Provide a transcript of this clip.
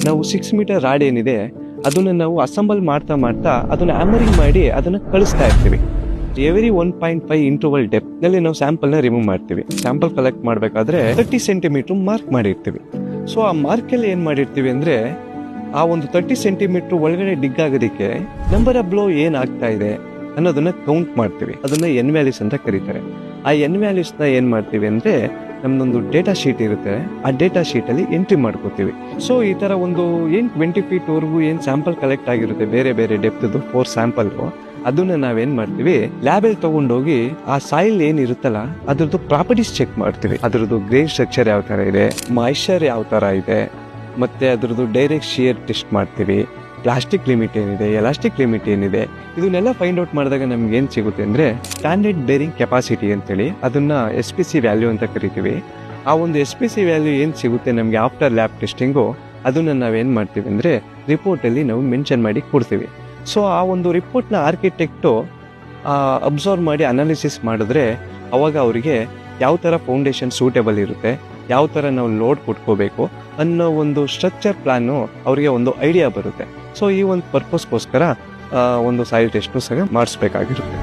ನಾವು 6 metre rod ಏನಿದೆ ಅದನ್ನ ನಾವು ಅಸೆಂಬಲ್ ಮಾಡ್ತಾ ಅದನ್ನ ಹ್ಯಾಮರಿಂಗ್ ಮಾಡಿ ಅದನ್ನ ಕಳಿಸ್ತಾ ಇರ್ತೀವಿ. ಎವ್ರಿ 1.5 ಇಂಟರ್ವಲ್ ಡೆಪ್ತ್ ನಲ್ಲಿ ನಾವು ಸ್ಯಾಂಪಲ್ ನ ರಿಮೂವ್ ಮಾಡ್ತೀವಿ. ಸ್ಯಾಂಪಲ್ ಕಲೆಕ್ಟ್ ಮಾಡಬೇಕಾದ್ರೆ 30 ಸೆಂಟಿಮೀಟರ್ ಮಾರ್ಕ್ ಮಾಡಿರ್ತೀವಿ. ಸೊ ಆ ಮಾರ್ಕ್ ಅಲ್ಲಿ ಏನ್ ಮಾಡಿರ್ತೀವಿ ಅಂದ್ರೆ ಆ ಒಂದು 30 ಸೆಂಟಿಮೀಟರ್ ಒಳಗಡೆ ಡಿಗ್ ಆಗೋದಕ್ಕೆ ನಂಬರ್ ಆಫ್ ಬ್ಲೋ ಏನ್ ಆಗ್ತಾ ಇದೆ ಅನ್ನೋದನ್ನ ಕೌಂಟ್ ಮಾಡ್ತೀವಿ. ಅದನ್ನ ಎನ್ ವ್ಯಾಲ್ಯೂಸ್ ಅಂತ ಕರೀತಾರೆ. ಆ ಎನ್ ವ್ಯಾಲ್ಯೂಸ್ ನ ಏನ್ ಮಾಡ್ತೀವಿ ಅಂದ್ರೆ ನಮ್ದೊಂದು ಡೇಟಾ ಶೀಟ್ ಇರುತ್ತೆ, ಆ ಡೇಟಾ ಶೀಟ್ ಅಲ್ಲಿ ಎಂಟ್ರಿ ಮಾಡ್ಕೋತೀವಿ. ಸೊ ಈ ತರ ಒಂದು 20 ಫೀಟ್ ವರೆಗೂ ಏನ್ ಸ್ಯಾಂಪಲ್ ಕಲೆಕ್ಟ್ ಆಗಿರುತ್ತೆ ಬೇರೆ ಬೇರೆ ಡೆಪ್ತ್ 4 ಸ್ಯಾಂಪಲ್, ಅದನ್ನ ನಾವೇನ್ ಮಾಡ್ತೀವಿ ಲ್ಯಾಬ್ ಅಲ್ಲಿ ತಗೊಂಡೋಗಿ ಆ ಸಾಯಿಲ್ ಏನ್ ಇರುತ್ತಲ್ಲ ಅದ್ರದ್ದು ಪ್ರಾಪರ್ಟೀಸ್ ಚೆಕ್ ಮಾಡ್ತೀವಿ. ಅದ್ರದ್ದು ಗ್ರೇನ್ ಸ್ಟ್ರಕ್ಚರ್ ಯಾವ ತರ ಇದೆ, ಮಾಯಿಶ್ಚರ್ ಯಾವ ತರ ಇದೆ, ಮತ್ತೆ ಅದ್ರದ್ದು ಡೈರೆಕ್ಟ್ ಶಿಯರ್ ಟೆಸ್ಟ್ ಮಾಡ್ತೀವಿ. ಪ್ಲಾಸ್ಟಿಕ್ ಲಿಮಿಟ್ ಏನಿದೆ, ಎಲಾಸ್ಟಿಕ್ ಲಿಮಿಟ್ ಏನಿದೆ, ಇದನ್ನೆಲ್ಲ ಫೈಂಡ್ ಔಟ್ ಮಾಡಿದಾಗ ನಮ್ಗೆ ಏನ್ ಸಿಗುತ್ತೆ ಅಂದ್ರೆ ಸ್ಟ್ಯಾಂಡರ್ಡ್ ಬೇರಿಂಗ್ ಕೆಪಾಸಿಟಿ ಅಂತೇಳಿ ಅದನ್ನ SPC ವ್ಯಾಲ್ಯೂ ಅಂತ ಕರಿತೀವಿ. ಆ ಒಂದು SPC ವ್ಯಾಲ್ಯೂ ಏನ್ ಸಿಗುತ್ತೆ ನಮ್ಗೆ ಆಫ್ಟರ್ ಲ್ಯಾಬ್ ಟೆಸ್ಟಿಂಗು, ಅದನ್ನ ನಾವೇನ್ ಮಾಡ್ತೀವಿ ಅಂದ್ರೆ ರಿಪೋರ್ಟ್ ಅಲ್ಲಿ ನಾವು ಮೆನ್ಷನ್ ಮಾಡಿ ಕೊಡ್ತೀವಿ. ಸೊ ಆ ಒಂದು ರಿಪೋರ್ಟ್ ನ ಆರ್ಕಿಟೆಕ್ಟು ಅಬ್ಸರ್ವ್ ಮಾಡಿ ಅನಾಲಿಸಿಸ್ ಮಾಡಿದ್ರೆ ಅವಾಗ ಅವರಿಗೆ ಯಾವ ತರ ಫೌಂಡೇಶನ್ ಸೂಟೇಬಲ್ ಇರುತ್ತೆ, ಯಾವ ತರ ನಾವು ಲೋಡ್ ಕೊಟ್ಕೋಬೇಕು ಅನ್ನೋ ಒಂದು ಸ್ಟ್ರಕ್ಚರ್ ಪ್ಲಾನು ಅವರಿಗೆ ಒಂದು ಐಡಿಯಾ ಬರುತ್ತೆ. ಸೊ ಈ ಒಂದು ಪರ್ಪಸ್ಗೋಸ್ಕರ ಒಂದು ಸಾಯಿಲ್ ಟೆಸ್ಟ್ ಸಹ ಮಾಡಿಸ್ಬೇಕಾಗಿರುತ್ತೆ.